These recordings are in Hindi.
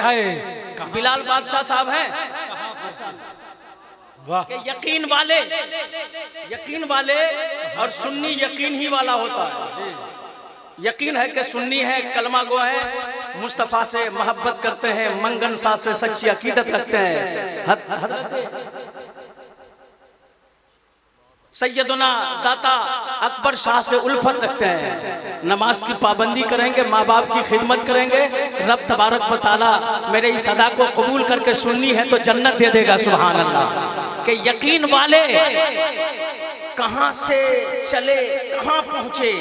बिलाल बादशाह साहब हैं कि यकीन वाले और सुन्नी यकीन ही वाला होता है। यकीन है कि सुन्नी है, कलमा गो है, मुस्तफ़ा से मोहब्बत करते हैं, मंगन शाह से सच्ची अकीदत रखते हैं, सैयदना दाता अकबर शाह से उल्फत रखते हैं, नमाज की पाबंदी करेंगे, माँ बाप की खिदमत करेंगे। रब तबारक व तआला मेरे इस अदा को कबूल करके सुन्नी है तो जन्नत दे देगा। सुभान अल्लाह। कि यकीन वाले कहाँ से चले कहाँ पहुँचे,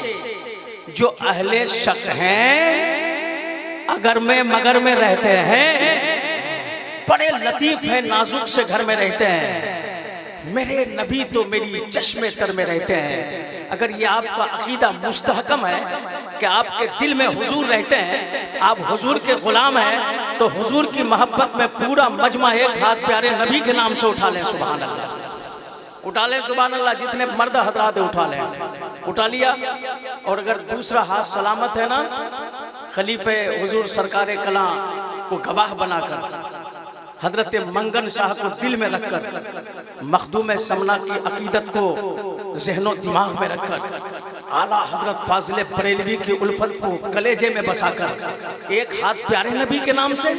जो अहले शक हैं अगर में मगर में रहते हैं, बड़े लतीफ हैं नाजुक से घर में रहते हैं, मेरे नबी तो मेरी चश्मे तर में रहते हैं। अगर ये आपका अकीदा मुस्तहकम है कि आपके दिल में हुजूर रहते हैं, आप हुजूर के गुलाम हैं, तो हुजूर की मोहब्बत में पूरा मजमा एक हाथ प्यारे नबी के नाम से उठा लें। सुभान अल्लाह, उठा लें। सुभान अल्लाह। जितने मर्द हजरात उठा लें, उठा लिया। और अगर दूसरा हाथ सलामत है ना, खलीफे हुजूर सरकार कला को गवाह बनाकर, हजरत मंगन शाह को दिल में रखकर, मखदूम समना की अकीदत को ज़हनो दिमाग में रखकर, आला हजरत फाजिल बरेलवी की उल्फत को कलेजे में बसाकर, एक हाथ प्यारे नबी के नाम से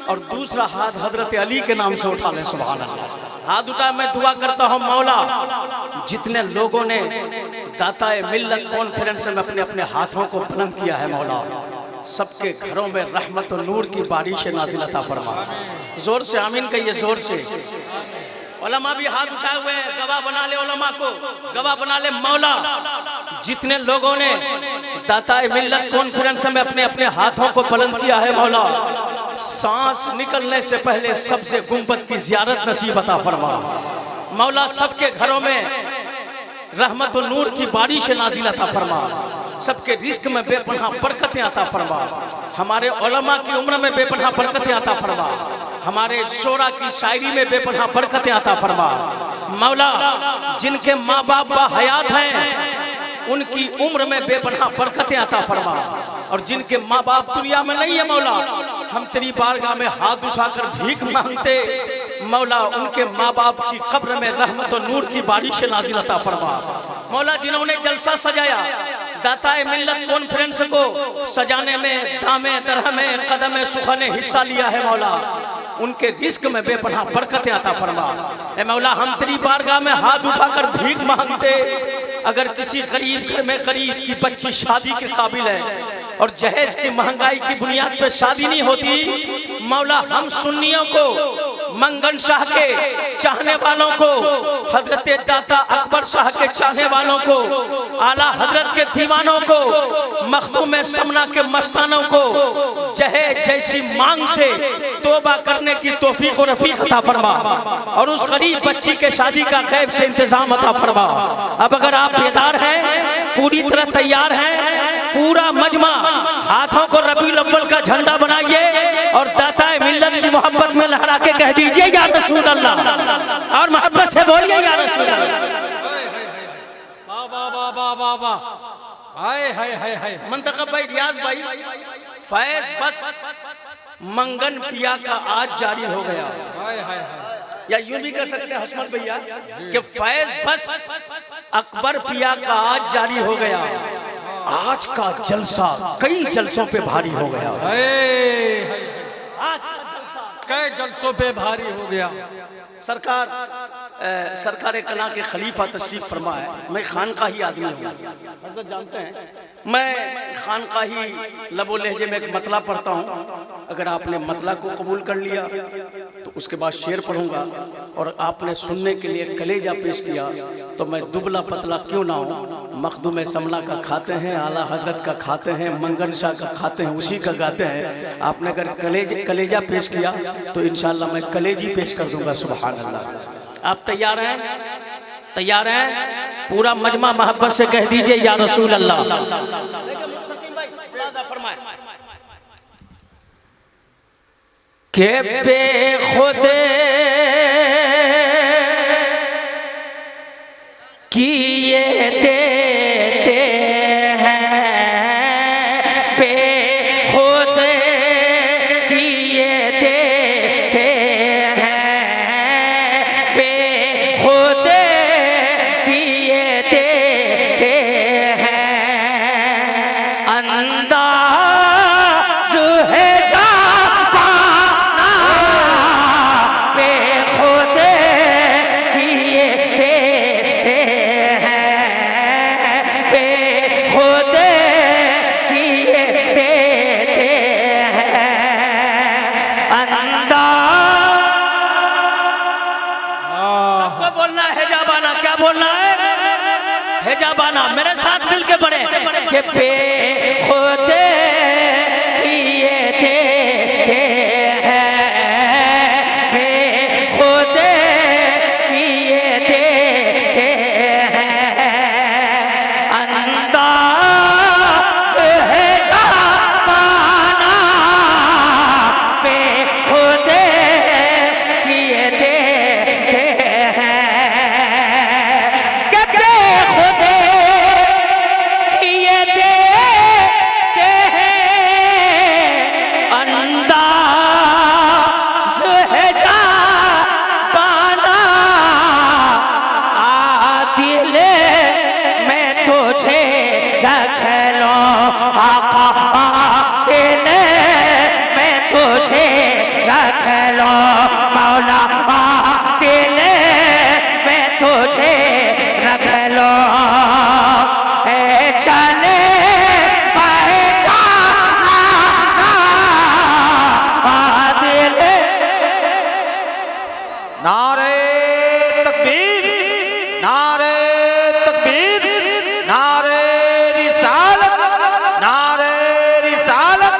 और दूसरा हाथ हजरत अली के नाम से उठा लें। सुभान अल्लाह। हाथ उठा, मैं दुआ करता हूँ मौला, जितने लोगों ने दाताए मिल्लत कॉन्फ्रेंस में अपने अपने हाथों को बुलंद किया है मौला, सबके घरों में रहमत और नूर की बारिश नाजिल अता फरमा। जोर से आमीन कहिए, जोर से। उलमा भी हाथ उठाए हुए हैं, गवाह बना ले उलमा को, गवाह बना ले मौला। जितने लोगों ने दाताए मिल्लत कॉन्फ्रेंस में अपने अपने हाथों को बुलंद किया है मौला, सांस निकलने से पहले सबसे गुंबद की जियारत नसीब अता फरमा मौला। सबके घरों में रहमत और नूर की बारिश नाजिल अता फरमा, सबके रिस्क में बेपनाह बरकतें अता फरमा, हमारे उलमा की उम्र में बेपनाह बरकतें अता फरमा, हमारे शोरा की शायरी में बेपनाह बरकतें अता फरमा मौला। जिनके माँ बाप हयात हैं उनकी उम्र में बेपनाह बरकतें अता फरमा, और जिनके माँ बाप दुनिया में नहीं है मौला, हम तेरी बारगाह में हाथ उठाकर भीख मांगते मौला, उनके माँ बाप की कब्र में रहमत और नूर की बारिश नाजिल अता फरमा मौला। जिन्होंने जलसा सजाया, दाताए मिल्लत कॉन्फ्रेंस को सजाने में दामे दरहमे कदमे सुखा ने हिस्सा लिया है मौला, उनके रिस्क में बेपनाह बरकतें अता फरमा। ए मौला, हम तेरी बारगाह में हाथ उठाकर भीख मांगते, अगर किसी गरीब घर में गरीब की बच्ची शादी के काबिल है और जहेज की महंगाई की बुनियाद पे शादी नहीं होती मौला, हम सुन्नियों को, मंगन शाह के चाहने वालों को, हजरत दाता अकबर शाह के चाहने वालों को, आला हजरत के दीवानों को, मखदूम समना के मस्तानों को जहेज जैसी मांग से तौबा करने की तौफीक और रफीक अता फरमा, और उस गरीब बच्ची के शादी का गैब से इंतजाम अता फरमा। अब अगर आप बेदार हैं, पूरी तरह तैयार हैं, पूरा मजमा हाथों को रबीउल अव्वल का झंडा बनाइए और दाताए मिल्लत की मोहब्बत में लहरा के कह दीजिए या रसूल अल्लाह, और मोहब्बत से बोलिए या रसूल अल्लाह। मुंतखब भाई, रियाज भाई, फैज बस मंगन पिया का आज जारी हो गया, या यूं भी कह सकते हैं हसमत भैया कि फैज बस अकबर पिया का आज जारी हो गया। आज का जलसा कई जलसों पे भारी हो गया, आज का जलसा कई जलसों पे भारी हो गया। सरकार कला के खलीफा तशरीफ फरमा है। मैं खानकाही आदमी हूँ, मतलब जानते हैं, मैं खानकाही लबो लहजे में एक मतला पढ़ता हूँ। अगर आपने मतला को कबूल कर लिया तो उसके बाद शेर पढ़ूंगा, और आपने सुनने के लिए कलेजा पेश किया तो मैं दुबला पतला क्यों ना हूँ, मखदूम समना का खाते हैं, आला हजरत का खाते हैं, मंगन शाह का खाते हैं, उसी का गाते हैं। आपने अगर कलेजा पेश किया तो इंशाअल्लाह मैं कलेजी पेश कर दूंगा। सुभान अल्लाह। आप तैयार हैं? तैयार हैं? पूरा मजमा मोहब्बत से कह दीजिए या रसूल अल्लाह। के बेखुदे किए देते हैं, बेखुदे किए सबको बोलना है जाबाना। क्या बोलना है जाबाना। मेरे साथ मिलके पढ़े कि पे खुदे किए देते हैं, पे खुदे किए देते हैं, अंदाज है जाबाना, पे खुदे किए देते हैं, कि पे खुदे किए देते हैं, अंदाज है जाबाना, दिल में तुझे रख लो आका, दिल में तुझे रख लो मौला, दिल में तुझे रख लो। ए चले पहचाना दिल। नारे तकबीर, नारे तकबीर, नारे रिसालत, नारे रिसालत,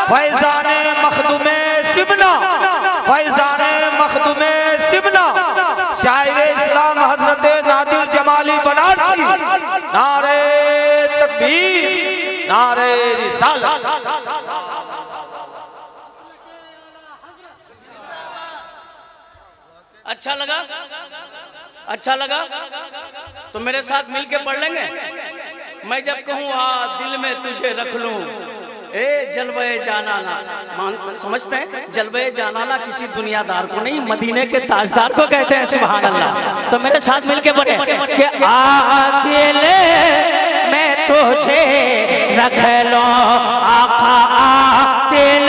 फैजाने मखदूमे सिबना, फैजाने मखदूमे सिबना, शायर इस्लाम हजरत नादिर जमाली बनारसी। नारे तकबीर, नारे रिसालत। अच्छा लगा? अच्छा लगा तो मेरे साथ मिलके पढ़ लेंगे। मैं जब कहूँ दिल में तुझे रख लूं, ए जलवे जानाना, समझते हैं जलवे जानाना किसी दुनियादार को नहीं, मदीने के ताजदार को कहते हैं। सुभान अल्लाह। तो मेरे साथ मिलके पढ़े कि दिल में तुझे रख लो आका, दिल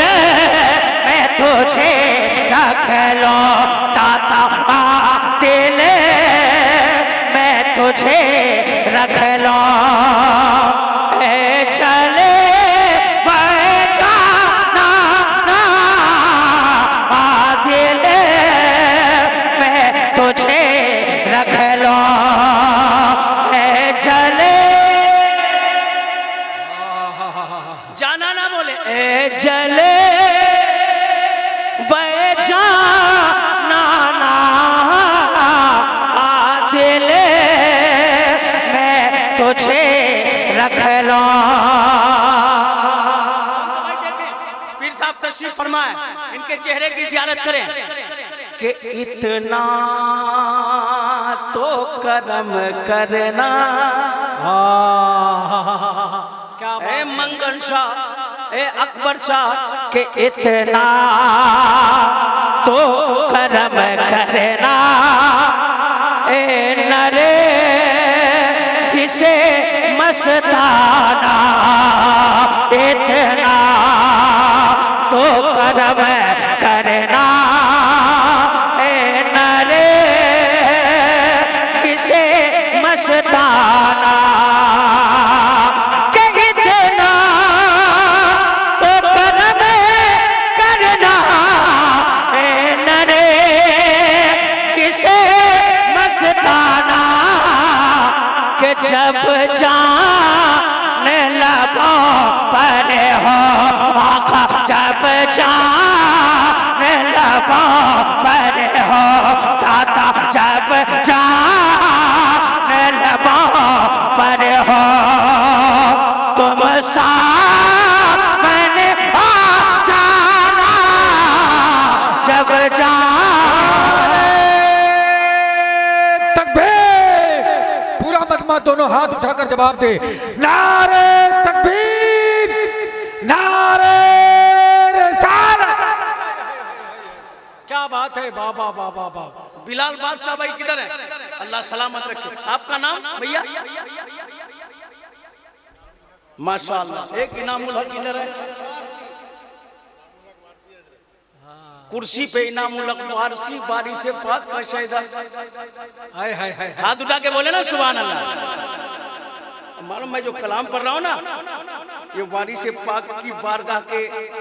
में तुझे रख लो दाता, दिल में तुझे रख लो। ए चले पहचाना दिल में तुझे रख लो। ए चले जाना ना बोले, ए चले वह जाना ना दिल में तुझे रख लो। भाई देखें पीर साहब तशरीफ फरमाए, इनके चेहरे की ज़ियारत करें कि इतना तो करम करना क्या ए मंगल शाह, ए अकबर शाह, के इतना तो करम करना, ए नरे किसे मस्ताना, इतना तो करम करना, ए नरे किसे मस्ताना, जब जान लबों पर हो आका, जब जान लबों पर हो दाता, जब जान लबों पर हो तुम सामने आ जाना, जब दोनों हाथ उठाकर जवाब दे। नारे तकबीर, नारे रिसालत। क्या बात है बाबा बाबा बाबा। बिलाल बादशाह भाई किधर है? अल्लाह सलामत रखे। आपका नाम भैया? माशाअल्लाह। एक इनामुल हक किधर है? कुर्सी पे इनामुल हक वारसी बारी से पाक का शहीदा। हाय हाय हाय। हाथ उठा के बोले ना सुभान अल्लाह। मालूम मैं जो कलाम पढ़ रहा हूँ ना, ये वारिस पाक की बारगाह के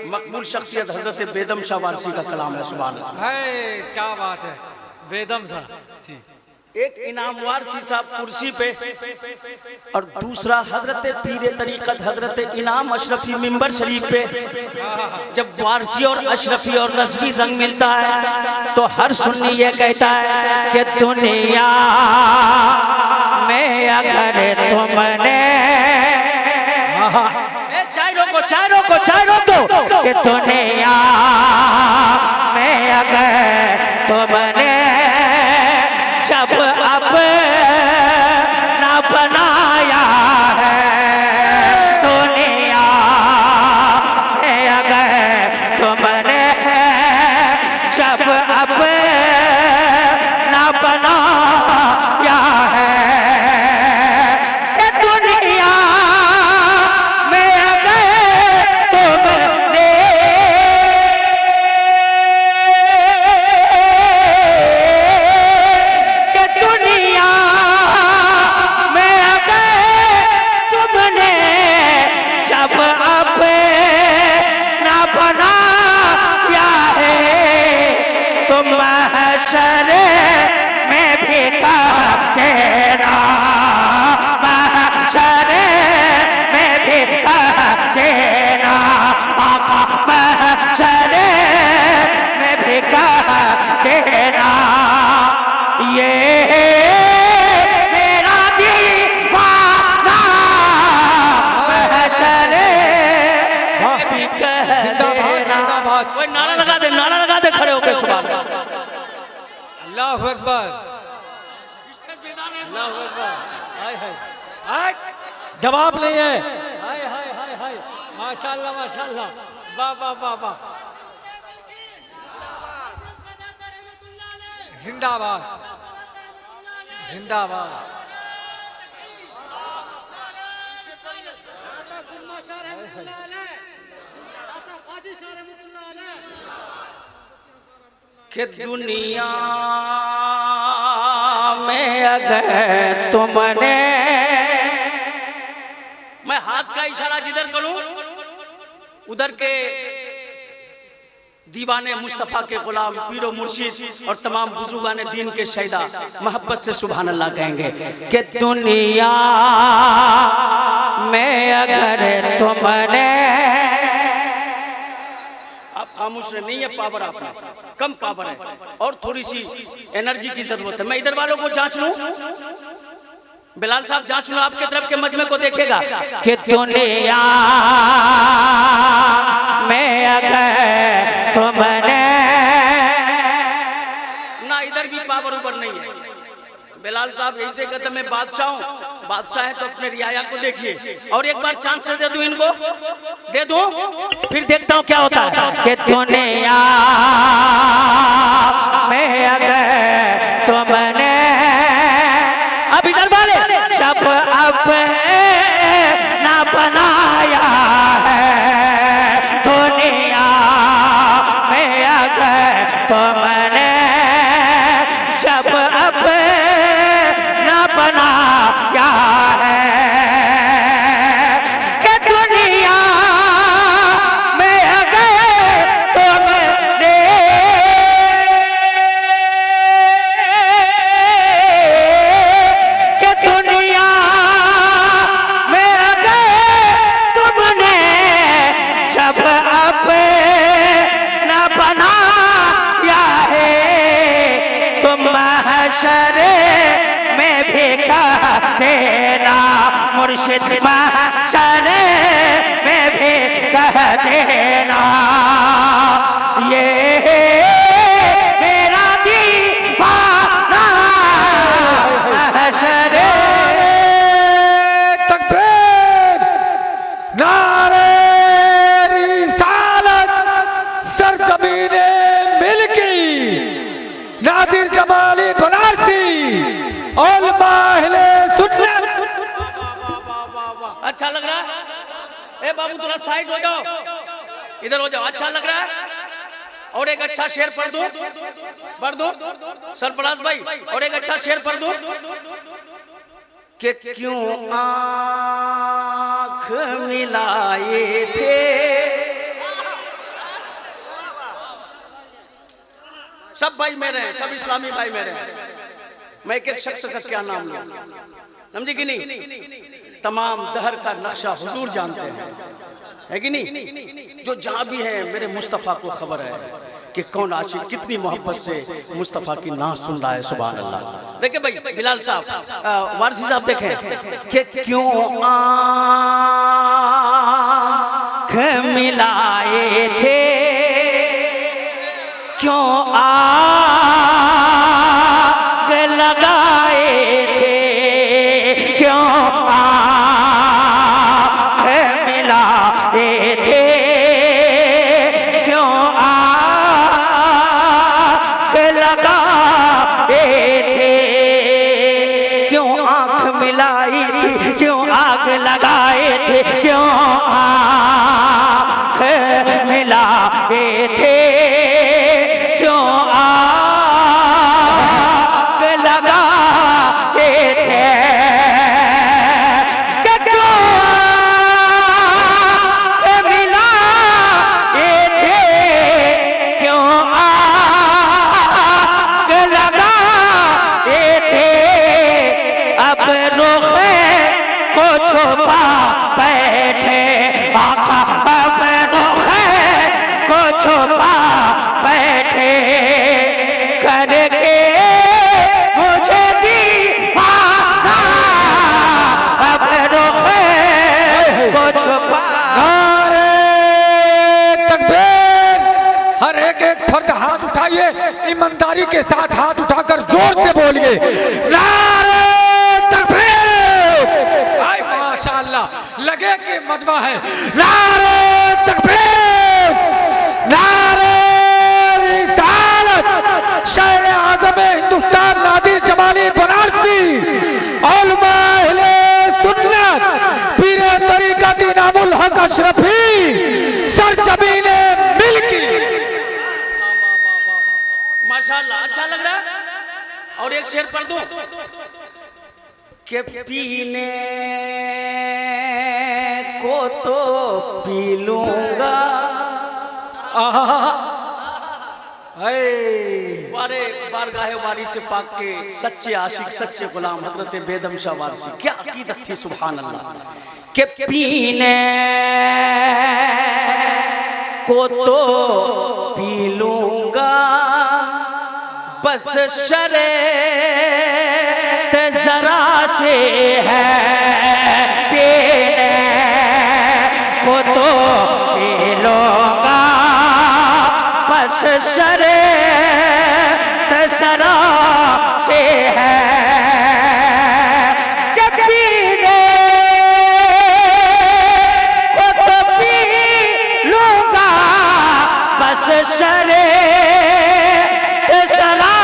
मकबूल शख्सियत हजरत बेदम शाह वारसी का कलाम है। सुभान अल्लाह। है क्या बात है, बेदम सा जी। एक इनामवार साहब कुर्सी पे और दूसरा हजरत पीर तरीकत हजरत इनाम अशरफी मिंबर शरीफ पे। जब वारसी और अशरफी और रस्मी रंग मिलता है तो हर सुन्नी ये कहता है कि दुनिया में अगर तुमने चाय रोको कि दुनिया में अगर तुमने जब अब ना बनाया है, दुनिया में अगर तुमने जब अब ना बनाया है, कि दुनिया में अगर तुमने महशर में भी कह देना, महशर में भी कह देना, आका महशर में भी कह देना, ये मेरा दीवाना महशर में भी कह देना। कोई नारा लगा दे खड़े होकर। सुभान अल्लाह। अल्लाहु अकबर, अल्लाहु अकबर। हाय हाय हाय, जवाब नहीं है। हाय हाय हाय हाय, माशाल्लाह माशाल्लाह, वाह वाह वाह वाह। जिंदाबाद जिंदाबाद। कि दुनिया में अगर तुमने, मैं हाथ का इशारा जिधर करूं उधर के दीवाने मुस्तफ़ा के गुलाम पीरो मुर्शिद और तमाम बुजुर्गान दीन के शहीदा मोहब्बत से सुभान अल्लाह कहेंगे कि दुनिया में अगर तुमने, आप खामोश नहीं है, पावर आपने कम पावर है और थोड़ी सी एनर्जी की जरूरत है। मैं इधर वालों को जांच लूं, बिलाल साहब जांच लो, आपके तरफ के मजमे को देखेगा कि दुनिया में अगर तुमने, ना इधर भी पावर ऊपर नहीं है। बिलाल साहब यही से कहते मैं बादशाह हूँ, बादशाह है तो अपने रियाया को देखिए। और एक बार चांस से दे दूं इनको, दे दूं, फिर देखता हूँ क्या होता है कि दुनिया में अगर तुमने, अब इधर वाले जब अब ना बनाया है, दुनिया में अगर तुमने जब अब ना बनाया है, कि दुनिया में अगर तुमने, कि दुनिया में अगर तुमने जब अब ना बनाया है, तुम महशर में भी कह देना, मुर्शिद महशर में भी कह देना, ये मेरा दीवाना महशर। तकबीर, नारे रिसालत, सरजमीने मिल्की, नादिर जमाली बनारसी और माहिले सुन्नत। अच्छा लग रहा है? ए बाबू थोड़ा साइड हो जाओ, इधर हो जाओ। अच्छा लग रहा है? और एक अच्छा शेर पढ़ दो सरफराज भाई, और एक अच्छा शेर पढ़ दो कि क्यों आँख मिलाए थे। सब भाई मेरे हैं, सब इस्लामी भाई मेरे हैं। मैं एक एक शख्स का क्या नाम लूं, समझे कि नहीं? तमाम दहर का नक्शा हुजूर जानते हैं, है कि नहीं? जो जहां भी है मेरे मुस्तफ़ा को खबर है कि कौन आशिक कितनी मोहब्बत से मुस्तफ़ा की नाम सुन रहा है। सुभान अल्लाह। देखिए भाई बिलाल साहब, वारसी साहब देखें कि क्यों आँख मिलाए थे, क्यों आग लगाए थे, क्यों आग मिलाए थे, क्यों आग लगाए थे, क्यों आँख मिलाई थी, क्यों आग लगाए थे, क्यों आँख मिलाए थे, क्यों आग लगाए थे, कि क्यों आग मिलाए थे, क्यों आग लगाए थे। अब रुखे को छुपा बैठे आका, अब रुखे को छुपा बैठे करके मुझे दीवाना, अब रुखे को छुपा। नारे तकबीर! हर एक फर्द हाथ उठाइए, ईमानदारी के साथ हाथ उठाकर जोर से बोलिए नारे तकबीर! आय माशाअल्लाह, लगे कि मजमा है। नारे तकबीर! नारे रिसालत! शायर आज़म हिंदुस्तान नादिर जमाली बनारसी, उलमा अहले सुन्नत, पीर तरीक़त इनामुल हक अशरफी, सरजमीने मिल्की। माशाअल्लाह, अच्छा लग रहा है। और एक शेर पढ़ दूं कि पीने को तो पी लूंगा, बारे बारगाहे वारी से पाक के सच्चे आशिक सच्चे गुलाम हजरत बेदम शाह वारसी, क्या अकीदत थी। सुभान अल्लाह। कि पीने को तो पी लूंगा, बस शर्त जरा से है, पीने को तो पी लूंगा, बस शर्त जरा से है, कि पीने को तो पी लूंगा, बस शर्त जरा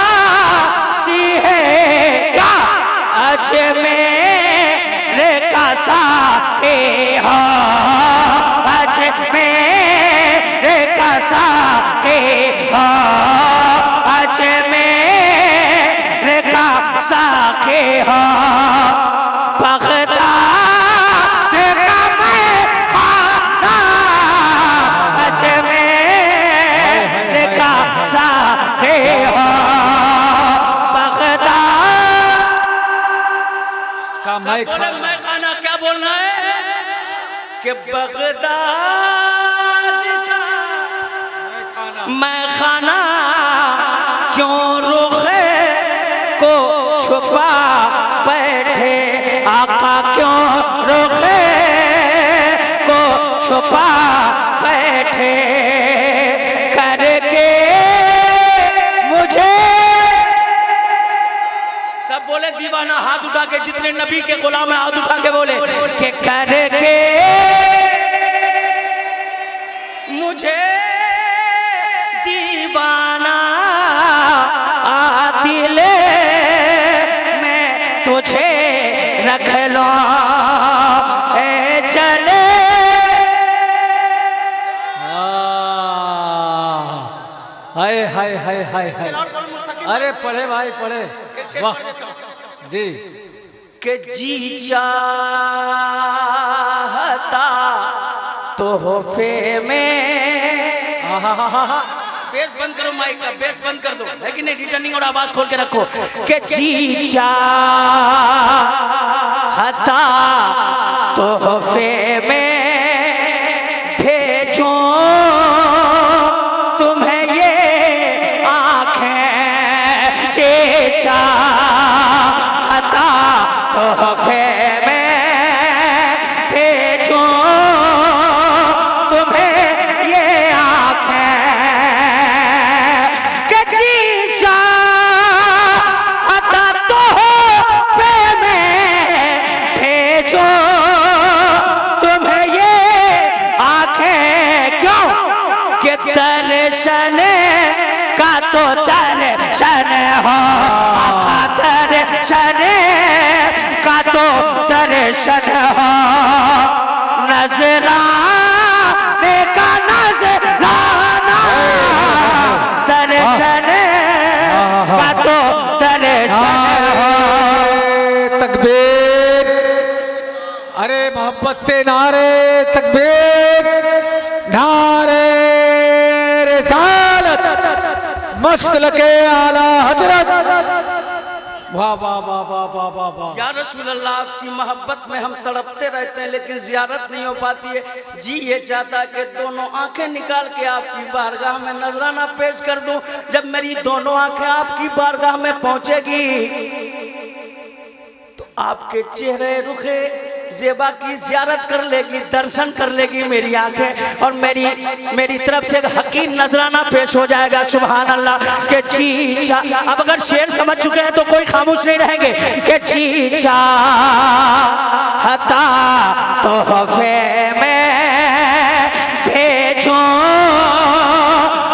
सी है। क्या आज मेरे का साके हो, आज मेरे का साके हो, आज मेरे का साके हो, बगदाद का मैं खाना, आज मेरे का साके हो, बगदाद का मैं खाना। क्या बोलना है कि बगदाद का मैं खाना, क्यों रुखे को छुपा बैठे आका, क्यों रुखे को छुपा बैठे करके मुझे। सब बोले दीवाना, हाथ उठा के, जितने नबी के गुलाम है हाथ उठा के बोले कि करके मुझे दीवाना, दिल में तुझे रख लो ए चले। हाय हाय हाय हाय हाय! अरे पढ़े भाई पढ़े, वाह जी। कि जी चाहता हता तोहफे में। बेस बंद करो, माइक का बेस बंद कर दो, है कि नहीं? रिटर्निंग और आवाज खोल के रखो कि जी चाहता तोहफे में भेजो तुम्हें ये आंखें, जी चाहता तोहफे में भेजो तुम्हें ये आंखें, कि जी चाहता तोहफे में भेजो तुम्हें ये आंखें। क्यों? कि दर्शन का तो दर्शन हो, दर्शन का तो दर्शन हो, नजराने का नजराना, दर्शन का तो दर्शन हो। तकबीर, अरे मोहब्बत से नारे तकबीर, नारे रिसालत, मसलके आला हजरत। वाह वाह वाह वाह वाह वाह वाह। या रसूल अल्लाह, आपकी मोहब्बत में हम तड़पते रहते हैं लेकिन ज़ियारत नहीं हो पाती है। जी ये चाहता कि दोनों आंखें निकाल के आपकी बारगाह में नजराना पेश कर दूं। जब मेरी दोनों आंखें आपकी बारगाह में पहुंचेगी तो आपके चेहरे रुखे ज़ेबा की ज़ियारत कर लेगी, दर्शन कर लेगी मेरी आंखें, और मेरी तरफ से एक हकीम नजराना पेश हो जाएगा। सुभान अल्लाह के चीचा। अब अगर शेर समझ चुके हैं तो कोई खामोश नहीं रहेंगे। के चीचा हता तोहफे में भेजो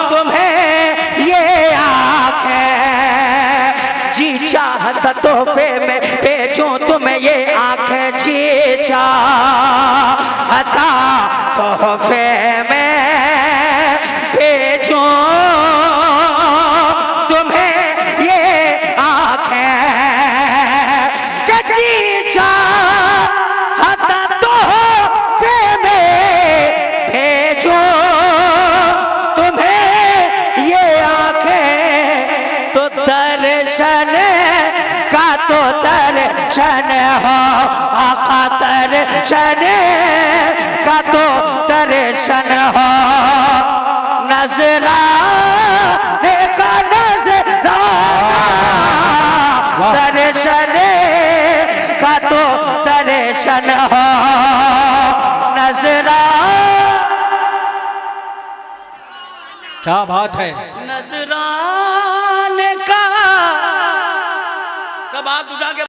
तुम्हें ये आंखें, जी चाहता तोहफे में भेजो तुम्हें ये आंखें, जी चाहता तोहफे में भेजो तुम्हें ये आंखें, कि जी चाहता तोहफे में भेजो तुम्हें ये आंखें, तो दर्शन का तो दर्शन हो, आका दर्शन का तो दर्शन हो, नजराने का नजराना, दर्शन का तो दर्शन हो, नजरा। क्या बात है। नजराने का सब हाथ उठा के